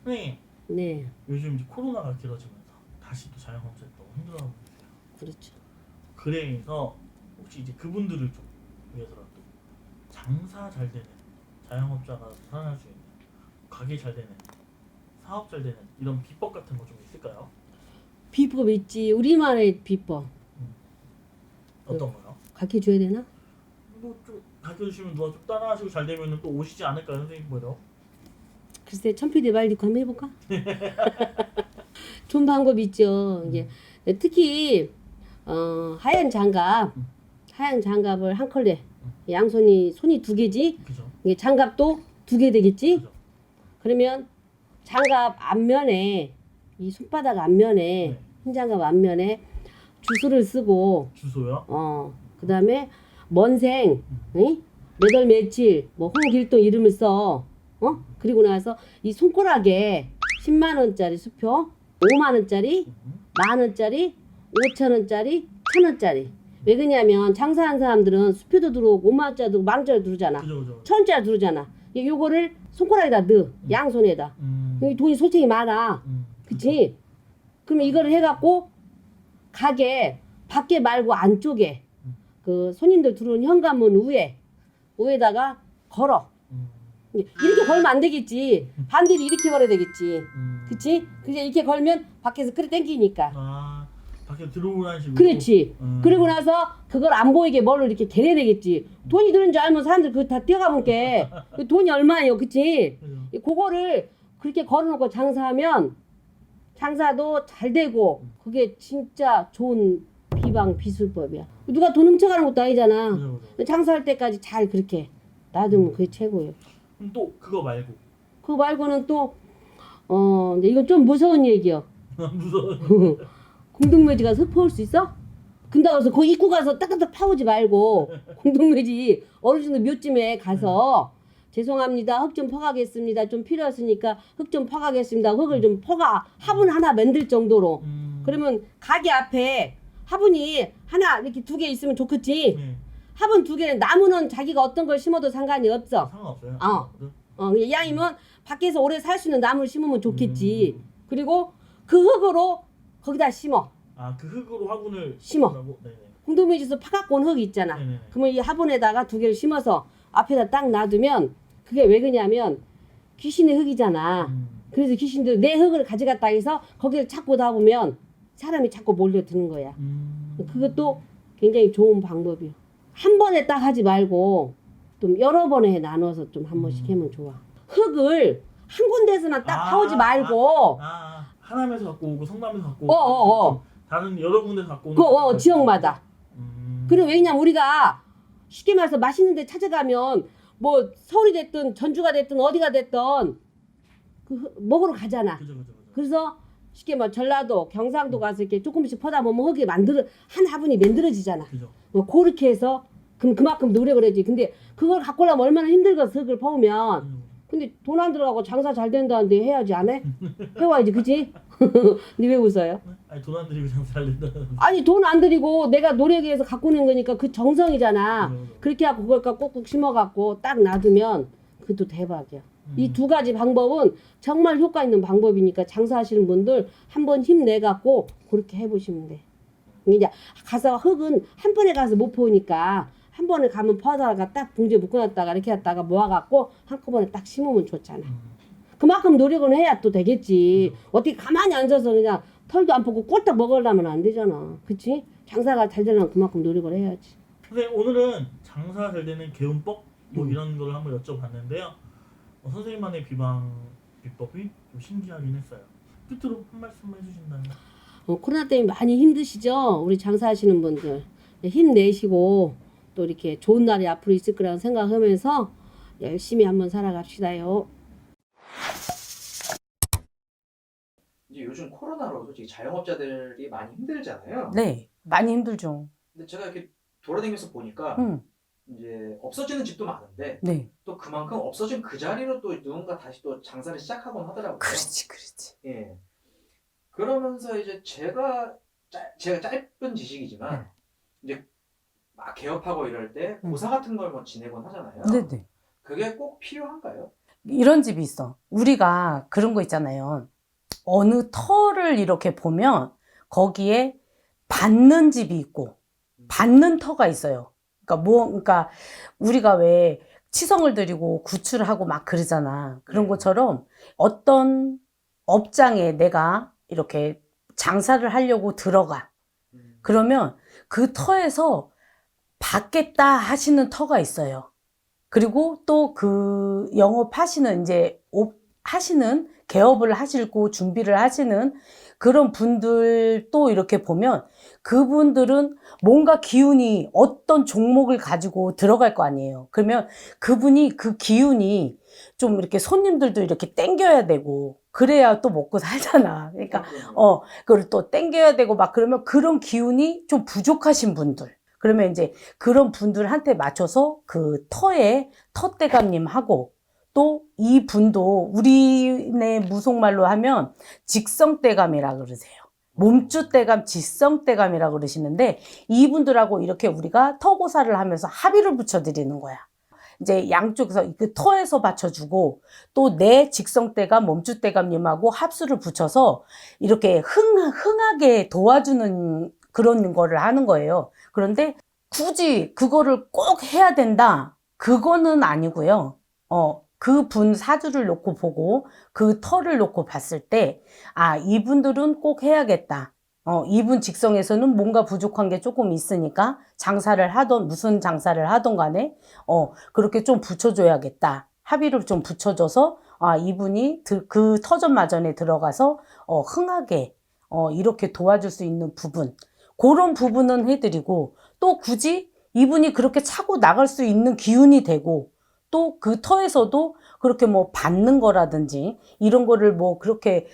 선생님, 네, 요즘 이제 코로나가 길어지면서 다시 또 자영업자 너무 힘들어하고 계세요. 그렇죠. 그래서 혹시 이제 그분들을 좀 위해서라도 장사 잘 되는 자영업자가 살아날 수 있는, 가게 잘 되는, 사업 잘 되는 이런 비법 같은 거 좀 있을까요? 비법 있지. 우리만의 비법. 어떤 거요? 가르쳐 줘야 되나? 뭐 좀 가르쳐주시면 누가 좀 따라하시고 잘 되면 또 오시지 않을까요, 선생님 뭐요? 글쎄, 천피대발리고 한번 해볼까? 좋은 방법 있죠. 이게 특히 하얀 장갑, 하얀 장갑을 한 컬레. 양손이 손이 두 개지. 그죠? 이게 장갑도 두 개 되겠지. 그죠? 그러면 장갑 앞면에 이 손바닥 앞면에 네. 흰 장갑 앞면에 주소를 쓰고 주소요? 그다음에 먼생 응? 몇 월 며칠 뭐 홍길동 이름을 써. 그리고 나서 이 손가락에 10만 원짜리 수표, 5만 원짜리, 만 원짜리, 5천 원짜리, 1천 원짜리. 왜 그러냐면 장사하는 사람들은 수표도 들어오고 5만 원짜리 들어오고 만 원짜리 들어오잖아. 그죠, 그죠. 1천 원짜리 들어오잖아. 요거를 손가락에다 넣어. 양손에다. 여기 돈이 솔직히 많아. 그치? 그러면 이거를 해갖고 가게 밖에 말고 안쪽에 그 손님들 들어오는 현관문 위에다가 걸어. 이렇게 걸면 안 되겠지. 반대로 이렇게 걸어야 되겠지. 그치? 그래서 이렇게 걸면 밖에서 그래 땡기니까. 아, 밖에 들어오라는 식으로. 그렇지. 그리고 나서 그걸 안 보이게 뭘로 이렇게 개려야 되겠지. 돈이 드는 줄 알면 사람들 그거 다 뛰어가면 게 돈이 얼마예요. 그치? 그죠. 그거를 그렇게 걸어놓고 장사하면 장사도 잘 되고 그게 진짜 좋은 비방비술법이야. 누가 돈 훔쳐가는 것도 아니잖아. 그죠, 그죠. 장사할 때까지 잘 그렇게 놔두면 그게 최고예요. 그럼 또 그거 말고 그거 말고는 또 이제 이건 좀 무서운 얘기요. 무서워. 공동묘지가 섭파올 수 있어? 근데 가서 그 입구 가서 딱딱딱 파오지 말고 공동묘지 어르신들 묘쯤에 가서 죄송합니다. 흙 좀 퍼가겠습니다. 좀 필요했으니까 흙 좀 퍼가겠습니다. 흙을 좀 퍼가 화분 하나 만들 정도로. 그러면 가게 앞에 화분이 하나 이렇게 두 개 있으면 좋겠지. 네. 화분 두 개는 나무는 자기가 어떤 걸 심어도 상관이 없어. 상관없어요. 이왕이면 밖에서 오래 살 수 있는 나무를 심으면 좋겠지. 그리고 그 흙으로 거기다 심어. 아, 그 흙으로 화분을 심어. 심으라고? 네네. 공동묘지에서 파갖고 온 흙 있잖아. 네네. 그러면 이 화분에다가 두 개를 심어서 앞에다 딱 놔두면 그게 왜 그러냐면 귀신의 흙이잖아. 그래서 귀신들 내 흙을 가져갔다 해서 거기를 찾고 다 보면 사람이 자꾸 몰려드는 거야. 그것도 굉장히 좋은 방법이요. 한 번에 딱 하지 말고 좀 여러 번에 나눠서 좀 한 번씩 하면 좋아. 흙을 한 군데서만 딱 파오지 말고 하남에서 갖고 오고 성남에서 갖고 오고 다른 여러 군데서 갖고 오는 그 지역마다. 그리고 왜냐면 우리가 쉽게 말해서 맛있는 데 찾아가면 뭐 서울이 됐든 전주가 됐든 어디가 됐든 먹으러 가잖아. 그죠. 그래서 쉽게 말 전라도 경상도 가서 이렇게 조금씩 퍼다 보면 흙이 한 화분이 만들어지잖아. 그죠. 그렇게 해서 그만큼 노력을 해야지. 근데 그걸 갖고 오려면 얼마나 힘들겠어. 흙을 퍼오면. 근데 돈 안 들어가고 장사 잘 된다는데 해야지 안 해? 해와야지. 그치? 근데 왜 웃어요? 아니 돈 안 들이고 장사 잘 된다. 아니 돈 안 들이고 내가 노력해서 갖고 오는 거니까 그 정성이잖아. 그렇게 하고 그걸 꼭꼭 심어갖고 딱 놔두면 그것도 대박이야. 이 두 가지 방법은 정말 효과 있는 방법이니까 장사하시는 분들 한번 힘내갖고 그렇게 해보시면 돼. 이제 가서 흙은 한 번에 가서 못 퍼오니까 한 번에 가면 퍼다가 딱 봉지에 묶어놨다가 이렇게 했다가 모아갖고 한꺼번에 딱 심으면 좋잖아. 그만큼 노력을 해야 또 되겠지. 어떻게 가만히 앉아서 그냥 털도 안 뽑고 꼴딱 먹으려면 안 되잖아. 그치? 장사가 잘 되려면 그만큼 노력을 해야지. 선생님 오늘은 장사 잘 되는 개운법 뭐 이런 걸 한번 여쭤봤는데요. 선생님만의 비법이 좀 신기하긴 했어요. 끝으로 한 말씀 해주신다면. 코로나 때문에 많이 힘드시죠? 우리 장사하시는 분들 힘내시고 또 이렇게 좋은 날이 앞으로 있을 거라고 생각하면서 열심히 한번 살아갑시다요. 이제 요즘 코로나로 솔직히 자영업자들이 많이 힘들잖아요. 네, 많이 힘들죠. 근데 제가 이렇게 돌아다니면서 보니까 응. 이제 없어지는 집도 많은데 네. 또 그만큼 없어진 그 자리로 또 누군가 다시 또 장사를 시작하곤 하더라고요. 그렇지. 예. 그러면서 이제 제가 짧은 지식이지만 이제 막 개업하고 이럴 때 고사 같은 걸 뭐 지내곤 하잖아요. 네네. 그게 꼭 필요한가요? 이런 집이 있어. 우리가 그런 거 있잖아요. 어느 터를 이렇게 보면 거기에 받는 집이 있고 받는 터가 있어요. 그러니까 우리가 왜 치성을 들이고 구출하고 막 그러잖아. 그런 것처럼 어떤 업장에 내가 이렇게 장사를 하려고 들어가. 그러면 그 터에서 받겠다 하시는 터가 있어요. 그리고 또 그 영업하시는 이제 하시는 개업을 하시고 준비를 하시는 그런 분들 또 이렇게 보면 그분들은 뭔가 기운이 어떤 종목을 가지고 들어갈 거 아니에요. 그러면 그분이 그 기운이 좀 이렇게 손님들도 이렇게 땡겨야 되고 그래야 또 먹고 살잖아. 그러니까 그걸 또 땡겨야 되고 막 그러면 그런 기운이 좀 부족하신 분들. 그러면 이제 그런 분들한테 맞춰서 그 터대감님하고 또 이 분도 우리네 무속말로 하면 직성대감이라 그러세요. 몸주대감, 직성대감이라 그러시는데 이분들하고 이렇게 우리가 터고사를 하면서 합의를 붙여드리는 거야. 이제 양쪽에서 그 터에서 받쳐주고 또 내 직성대감, 몸주대감님하고 합수를 붙여서 이렇게 흥하게 도와주는 그런 거를 하는 거예요. 그런데 굳이 그거를 꼭 해야 된다. 그거는 아니고요. 그 분 사주를 놓고 보고 그 터를 놓고 봤을 때, 아, 이분들은 꼭 해야겠다. 이분 직성에서는 뭔가 부족한 게 조금 있으니까 장사를 하던, 무슨 장사를 하던 간에, 그렇게 좀 붙여줘야겠다. 합의를 좀 붙여줘서, 아, 이분이 그 터전마전에 들어가서, 흥하게, 이렇게 도와줄 수 있는 부분. 그런 부분은 해드리고, 또 굳이 이분이 그렇게 차고 나갈 수 있는 기운이 되고, 또 그 터에서도 그렇게 뭐 받는 거라든지, 이런 거를 뭐 그렇게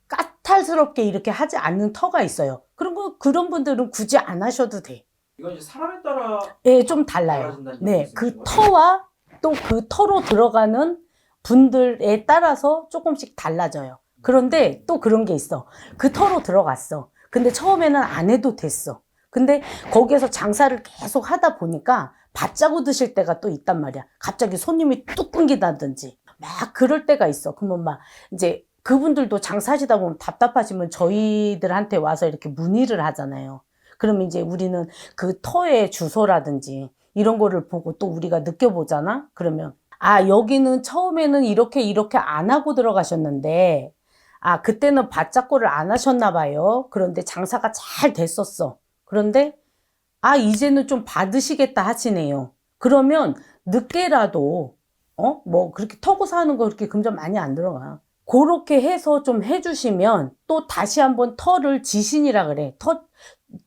까탈스럽게 이렇게 하지 않는 터가 있어요. 그런 분들은 굳이 안 하셔도 돼. 이건 이제 사람에 따라 예, 좀 달라요. 달라진다는 네, 그 말씀이신 거죠? 터와 또 그 터로 들어가는 분들에 따라서 조금씩 달라져요. 그런데 또 그런 게 있어. 그 터로 들어갔어. 근데 처음에는 안 해도 됐어. 근데 거기에서 장사를 계속 하다 보니까 받자고 드실 때가 또 있단 말이야. 갑자기 손님이 뚝 끊긴다든지 막 그럴 때가 있어. 그러면 막 이제 그분들도 장사하시다 보면 답답하시면 저희들한테 와서 이렇게 문의를 하잖아요. 그러면 이제 우리는 그 터의 주소라든지 이런 거를 보고 또 우리가 느껴보잖아? 그러면, 아, 여기는 처음에는 이렇게 안 하고 들어가셨는데, 아, 그때는 받자고를 안 하셨나 봐요. 그런데 장사가 잘 됐었어. 그런데, 아, 이제는 좀 받으시겠다 하시네요. 그러면 늦게라도, 뭐, 그렇게 터고 사는 거 그렇게 금전 많이 안 들어가. 그렇게 해서 좀 해주시면 또 다시 한번 터를 지신이라 그래.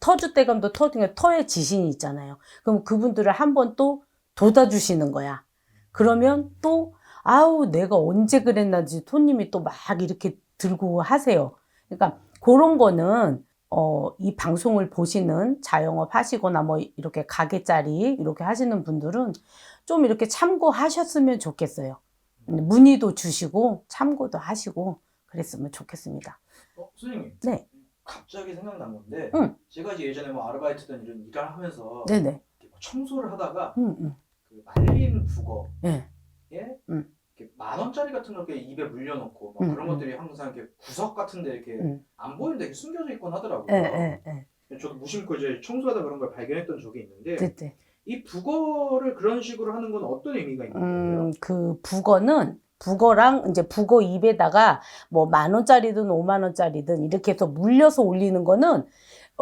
터주대감도 터의 지신이 있잖아요. 그럼 그분들을 한번 또 돋아주시는 거야. 그러면 또, 아우, 내가 언제 그랬나지 손님이 또 막 이렇게 들고 하세요. 그러니까 그런 거는, 이 방송을 보시는 자영업 하시거나 뭐 이렇게 가게짜리 이렇게 하시는 분들은 좀 이렇게 참고하셨으면 좋겠어요. 문의도 주시고 참고도 하시고 그랬으면 좋겠습니다. 선생님. 네. 갑자기 생각난 건데 응. 제가 이제 예전에 뭐 아르바이트든 이런 일을 하면서 네네. 청소를 하다가 응. 그 말린 북어에 네. 이렇게 10,000원짜리 같은 거 이렇게 입에 물려놓고 막 그런 것들이 항상 이렇게 구석 같은데 이렇게 안 보이는데 이렇게 숨겨져 있곤 하더라고요. 네. 저도 무심코 이제 청소하다 그런 걸 발견했던 적이 있는데 네. 이 북어를 그런 식으로 하는 건 어떤 의미가 있는 거예요? 그 북어랑 이제 북어 입에다가 뭐 10,000원짜리든 50,000원짜리든 이렇게 해서 물려서 올리는 거는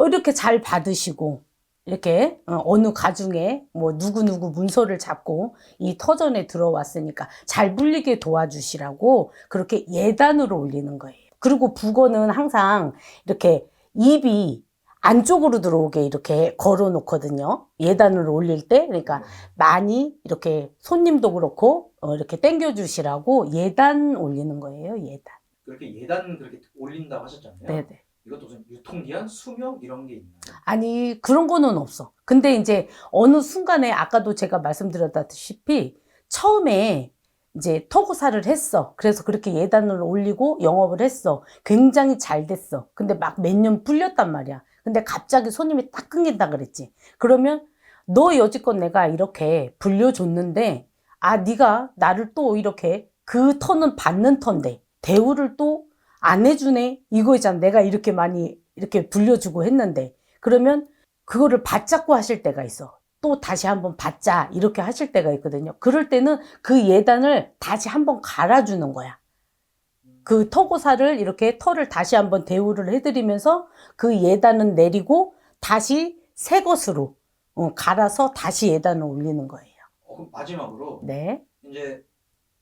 이렇게 잘 받으시고 이렇게 어느 가중에 뭐 누구누구 문서를 잡고 이 터전에 들어왔으니까 잘 물리게 도와주시라고 그렇게 예단으로 올리는 거예요. 그리고 북어는 항상 이렇게 입이 안쪽으로 들어오게 이렇게 걸어 놓거든요. 예단으로 올릴 때. 그러니까 많이 이렇게 손님도 그렇고 이렇게 당겨 주시라고 예단 올리는 거예요. 예단. 그렇게 예단 그렇게 올린다고 하셨잖아요. 네네. 이것도 무슨 유통기한, 수명 이런 게 있나요? 아니, 그런 거는 없어. 근데 이제 어느 순간에 아까도 제가 말씀드렸다시피 처음에 이제 터고사를 했어. 그래서 그렇게 예단을 올리고 영업을 했어. 굉장히 잘 됐어. 근데 막 몇 년 불렸단 말이야. 근데 갑자기 손님이 딱 끊긴다 그랬지. 그러면 너 여지껏 내가 이렇게 불려줬는데 아, 네가 나를 또 이렇게 그 터는 받는 터인데 대우를 또 안 해주네 이거 있잖아. 내가 이렇게 많이 이렇게 불려주고 했는데 그러면 그거를 받자고 하실 때가 있어. 또 다시 한번 받자 이렇게 하실 때가 있거든요. 그럴 때는 그 예단을 다시 한번 갈아주는 거야. 그 터고사를 이렇게 터를 다시 한번 대우를 해드리면서 그 예단은 내리고 다시 새 것으로 갈아서 다시 예단을 올리는 거예요. 그럼 마지막으로 네. 이제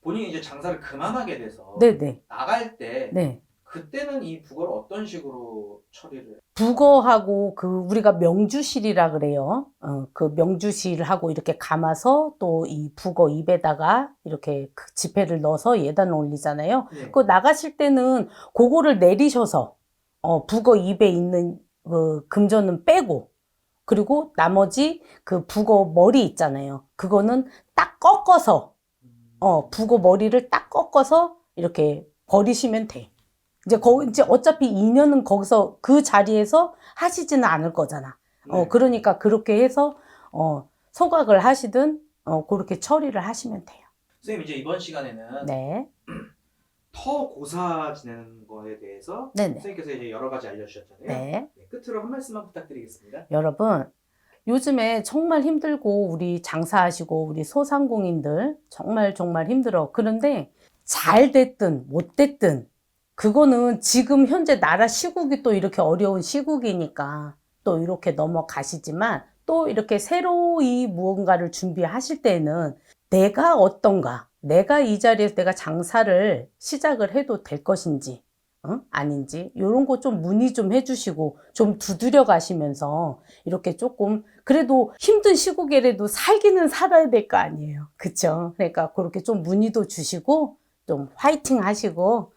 본인이 이제 장사를 그만하게 돼서 네네. 나갈 때 네. 그때는 이 북어를 어떤 식으로 처리를? 북어하고 그 우리가 명주실이라 그래요. 그 명주실하고 이렇게 감아서 또 이 북어 입에다가 이렇게 그 지폐를 넣어서 예단을 올리잖아요. 네. 그 나가실 때는 그거를 내리셔서 북어 입에 있는 그 금전은 빼고 그리고 나머지 그 북어 머리 있잖아요. 그거는 딱 꺾어서 북어 머리를 딱 꺾어서 이렇게 버리시면 돼. 이제 어차피 2년은 거기서 그 자리에서 하시지는 않을 거잖아. 네. 그러니까 그렇게 해서 소각을 하시든 그렇게 처리를 하시면 돼요. 선생님 이제 이번 시간에는 네. 터 고사 지내는 거에 대해서 네네. 선생님께서 이제 여러 가지 알려주셨잖아요. 네. 네, 끝으로 한 말씀만 부탁드리겠습니다. 여러분, 요즘에 정말 힘들고 우리 장사하시고 우리 소상공인들 정말 힘들어. 그런데 잘 됐든 못 됐든 그거는 지금 현재 나라 시국이 또 이렇게 어려운 시국이니까 또 이렇게 넘어가시지만 또 이렇게 새로이 무언가를 준비하실 때는 내가 어떤가, 내가 이 자리에서 내가 장사를 시작을 해도 될 것인지 아닌지 이런 거 좀 문의 좀 해주시고 좀 두드려 가시면서 이렇게 조금 그래도 힘든 시국이라도 살기는 살아야 될 거 아니에요. 그쵸? 그러니까 그렇게 좀 문의도 주시고 좀 화이팅 하시고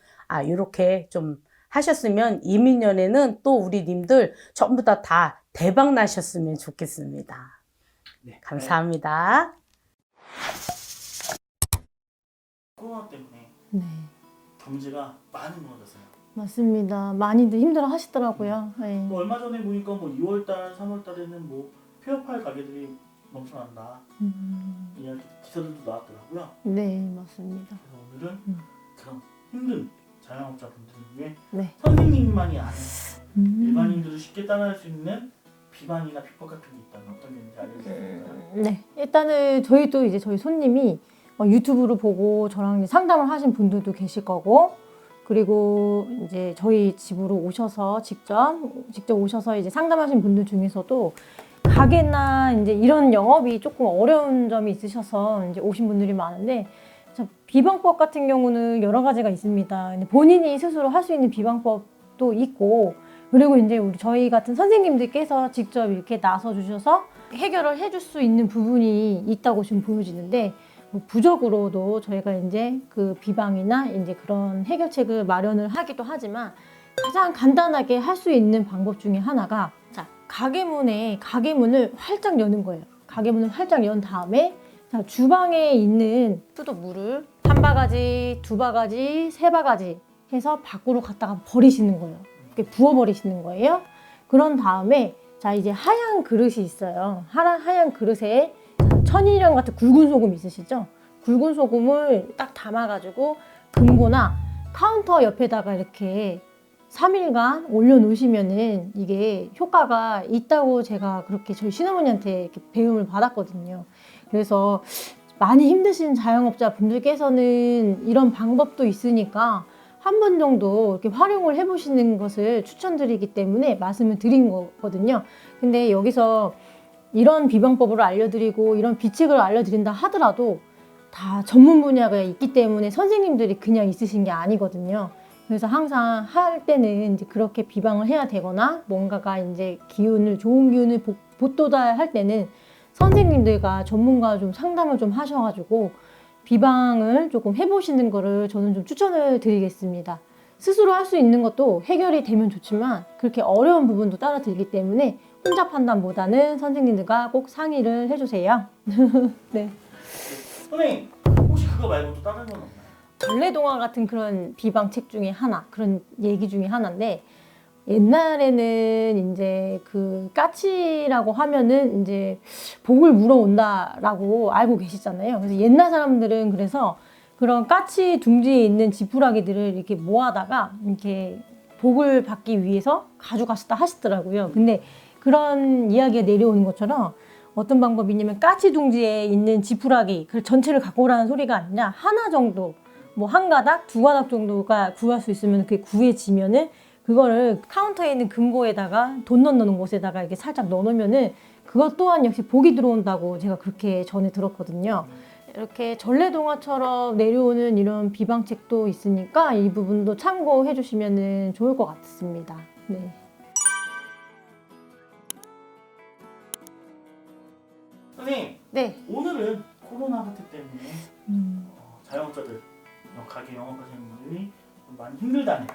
이렇게 좀 하셨으면 이민년에는 또 우리 님들 전부 다 대박 나셨으면 좋겠습니다. 네. 감사합니다. 코로나 때문에 네, 경제가 많이 무너졌어요. 맞습니다. 많이들 힘들어 하시더라고요. 네. 또 얼마 전에 보니까 뭐 2월달, 3월달에는 뭐 폐업할 가게들이 넘쳐난다 이야기 기사들도 나왔더라고요. 네, 맞습니다. 그래서 오늘은 그런 힘든 자영업자분들을 위해 네. 선생님만이 아는 일반인들도 쉽게 따라할 수 있는 비방이나 비법 같은 게 있다면 어떤 게 있는지 알려주실까요? 네, 일단은 저희도 이제 저희 손님이 유튜브를 보고 저랑 이제 상담을 하신 분들도 계실 거고, 그리고 이제 저희 집으로 오셔서 직접 오셔서 이제 상담하신 분들 중에서도 가게나 이제 이런 영업이 조금 어려운 점이 있으셔서 이제 오신 분들이 많은데, 비방법 같은 경우는 여러 가지가 있습니다. 근데 본인이 스스로 할 수 있는 비방법도 있고, 그리고 이제 저희 같은 선생님들께서 직접 이렇게 나서 주셔서 해결을 해줄 수 있는 부분이 있다고 지금 보여지는데, 뭐 부적으로도 저희가 이제 그 비방이나 이제 그런 해결책을 마련을 하기도 하지만 가장 간단하게 할 수 있는 방법 중에 하나가 가게문을 활짝 여는 거예요. 가게문을 활짝 연 다음에 주방에 있는 수돗물을 1바가지, 2바가지, 3바가지 해서 밖으로 갖다가 버리시는 거예요. 이렇게 부어버리시는 거예요. 그런 다음에 이제 하얀 그릇이 있어요. 하얀 그릇에 천일염 같은 굵은 소금 있으시죠? 굵은 소금을 딱 담아가지고 금고나 카운터 옆에다가 이렇게 3일간 올려놓으시면은 이게 효과가 있다고 제가 그렇게 저희 시어머니한테 이렇게 배움을 받았거든요. 그래서 많이 힘드신 자영업자 분들께서는 이런 방법도 있으니까 한 번 정도 이렇게 활용을 해보시는 것을 추천드리기 때문에 말씀을 드린 거거든요. 근데 여기서 이런 비방법을 알려드리고 이런 비책을 알려드린다 하더라도 다 전문 분야가 있기 때문에 선생님들이 그냥 있으신 게 아니거든요. 그래서 항상 할 때는 이제 그렇게 비방을 해야 되거나 뭔가가 이제 좋은 기운을 보도다 할 때는 선생님들과 전문가 좀 상담을 좀 하셔가지고 비방을 조금 해보시는 거를 저는 좀 추천을 드리겠습니다. 스스로 할 수 있는 것도 해결이 되면 좋지만 그렇게 어려운 부분도 따라 들기 때문에 혼자 판단보다는 선생님들과 꼭 상의를 해주세요. 네. 선생님 혹시 그거 말고 또 다른 건 없나요? 전래동화 같은 그런 비방책 중에 하나, 그런 얘기 중에 하나인데, 옛날에는 이제 그 까치라고 하면은 이제 복을 물어온다라고 알고 계시잖아요. 그래서 옛날 사람들은 그래서 그런 까치 둥지에 있는 지푸라기들을 이렇게 모아다가 이렇게 복을 받기 위해서 가져가셨다 하시더라고요. 근데 그런 이야기가 내려오는 것처럼 어떤 방법이 있냐면 까치 둥지에 있는 지푸라기 그 전체를 갖고 오라는 소리가 아니라 하나 정도, 뭐 한 가닥, 두 가닥 정도가 구할 수 있으면 그게 구해지면은 그거를 카운터에 있는 금고에다가 돈 넣는 곳에다가 이렇게 살짝 넣어놓으면은 그것 또한 역시 복이 들어온다고 제가 그렇게 전에 들었거든요. 이렇게 전래동화처럼 내려오는 이런 비방책도 있으니까 이 부분도 참고해 주시면 좋을 것 같습니다. 네. 선생님, 네. 오늘은 코로나 사태 때문에 자영업자들, 가게 영업하시는 분들이 좀 많이 힘들다는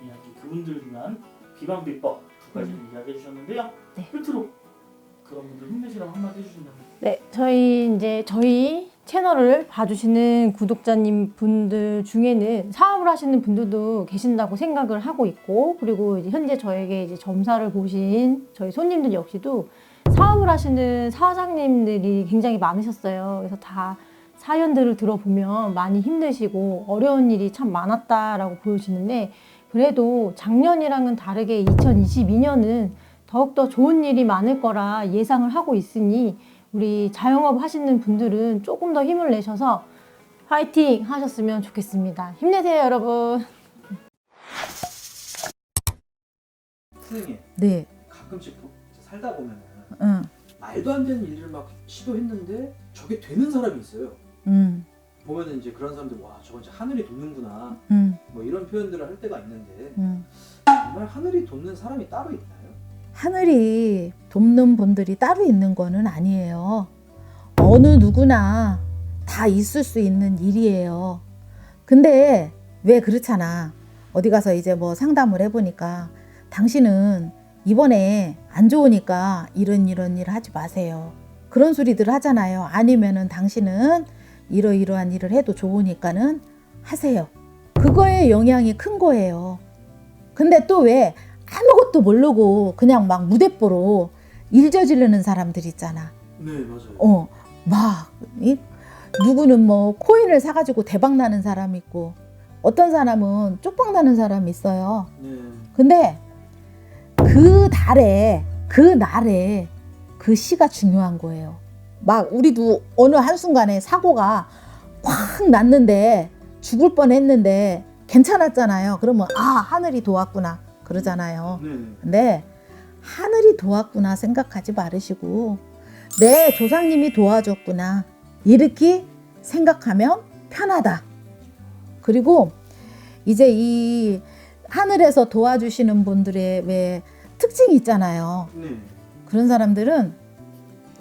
이야기, 그분들을 위한 비방 비법 두 가지를 이야기해 주셨는데요. 네. 끝으로 그런 분들 힘내시라고 한마디 해주신다면. 네, 저희 채널을 봐주시는 구독자님 분들 중에는 사업을 하시는 분들도 계신다고 생각을 하고 있고, 그리고 이제 현재 저에게 이제 점사를 보신 저희 손님들 역시도 사업을 하시는 사장님들이 굉장히 많으셨어요. 그래서 다 사연들을 들어보면 많이 힘드시고 어려운 일이 참 많았다라고 보여지는데, 그래도 작년이랑은 다르게 2022년은 더욱더 좋은 일이 많을 거라 예상을 하고 있으니 우리 자영업 하시는 분들은 조금 더 힘을 내셔서 화이팅 하셨으면 좋겠습니다. 힘내세요, 여러분. 선생님, 네. 가끔씩 살다 보면은 응. 말도 안 되는 일을 막 시도했는데 저게 되는 사람이 있어요. 보면은 이제 그런 사람들, 와, 저건 진짜 하늘이 돕는구나, 뭐 이런 표현들을 할 때가 있는데 정말 하늘이 돕는 사람이 따로 있나요? 하늘이 돕는 분들이 따로 있는 거는 아니에요. 어느 누구나 다 있을 수 있는 일이에요. 근데 왜 그렇잖아. 어디 가서 이제 뭐 상담을 해보니까 당신은 이번에 안 좋으니까 이런 일을 하지 마세요. 그런 소리들 하잖아요. 아니면은 당신은 이러이러한 일을 해도 좋으니까는 하세요. 그거에 영향이 큰 거예요. 근데 또 왜 아무것도 모르고 그냥 막 무대뽀로 일 저지르는 사람들 있잖아. 네, 맞아요. 누구는 뭐 코인을 사가지고 대박 나는 사람 있고, 어떤 사람은 쪽박 나는 사람이 있어요. 네. 근데 그 달에, 그 날에 그 시가 중요한 거예요. 막 우리도 어느 한순간에 사고가 확 났는데 죽을 뻔했는데 괜찮았잖아요. 그러면 아, 하늘이 도왔구나 그러잖아요. 네. 근데 하늘이 도왔구나 생각하지 말으시고 내 조상님이 도와줬구나 이렇게 생각하면 편하다. 그리고 이제 이 하늘에서 도와주시는 분들의 왜 특징이 있잖아요. 네. 그런 사람들은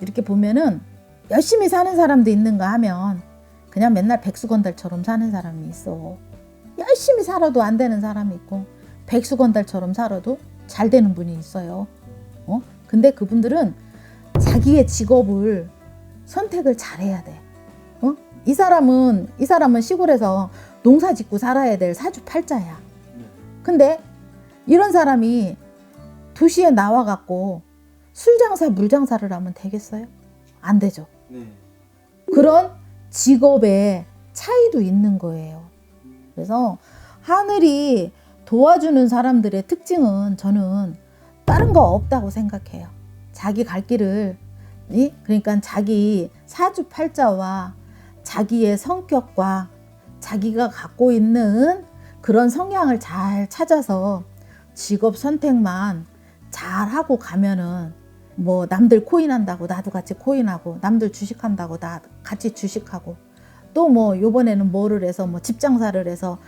이렇게 보면은 열심히 사는 사람도 있는가 하면 그냥 맨날 백수건달처럼 사는 사람이 있어. 열심히 살아도 안 되는 사람이 있고 백수건달처럼 살아도 잘 되는 분이 있어요. 근데 그분들은 자기의 직업을 선택을 잘해야 돼. 이 사람은 시골에서 농사 짓고 살아야 될 사주팔자야. 근데 이런 사람이 도시에 나와갖고 술장사 물장사를 하면 되겠어요? 안 되죠. 네. 그런 직업의 차이도 있는 거예요. 그래서 하늘이 도와주는 사람들의 특징은 저는 다른 거 없다고 생각해요. 자기 갈 길을, 그러니까 자기 사주팔자와 자기의 성격과 자기가 갖고 있는 그런 성향을 잘 찾아서 직업 선택만 잘 하고 가면은 뭐 남들 코인한다고 나도 같이 코인하고, 남들 주식한다고 나 같이 주식하고, 또 뭐 요번에는 뭐를 해서 뭐 집 장사를 해서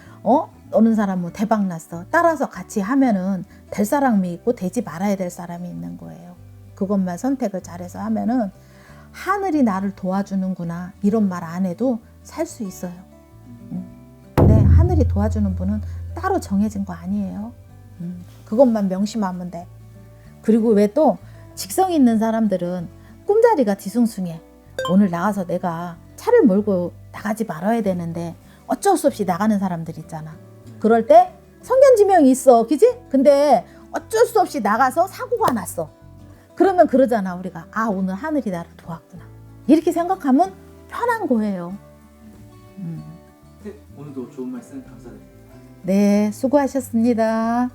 어느 사람 뭐 대박 났어. 따라서 같이 하면은 될 사람이 있고 되지 말아야 될 사람이 있는 거예요. 그것만 선택을 잘해서 하면은 하늘이 나를 도와주는구나 이런 말 안 해도 살 수 있어요. 근데 하늘이 도와주는 분은 따로 정해진 거 아니에요. 그것만 명심하면 돼. 그리고 왜 또 직성 있는 사람들은 꿈자리가 뒤숭숭해. 오늘 나가서 내가 차를 몰고 나가지 말아야 되는데 어쩔 수 없이 나가는 사람들 있잖아. 그럴 때 성견지명이 있어, 그지? 근데 어쩔 수 없이 나가서 사고가 났어. 그러면 그러잖아, 우리가. 아, 오늘 하늘이 나를 도왔구나. 이렇게 생각하면 편한 거예요. 네, 오늘도 좋은 말씀 감사드립니다. 네, 수고하셨습니다.